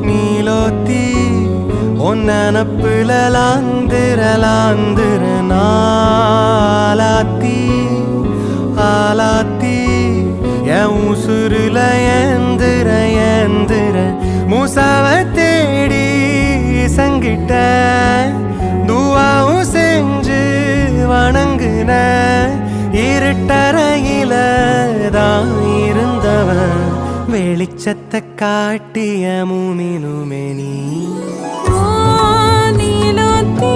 நீலோத்தி ஒன்னப்புல லாந்திர நாலாத்தி ஆலாத்தி என் உசுருல ஏந்திர மூசாவ தேடி சங்கிட்ட துவாவும் செஞ்சு வணங்குன இருட்டறையில தான் இருந்தவன் வெளிச்சத்தை காட்டிய மூமினுமே நீ நீலோத்தி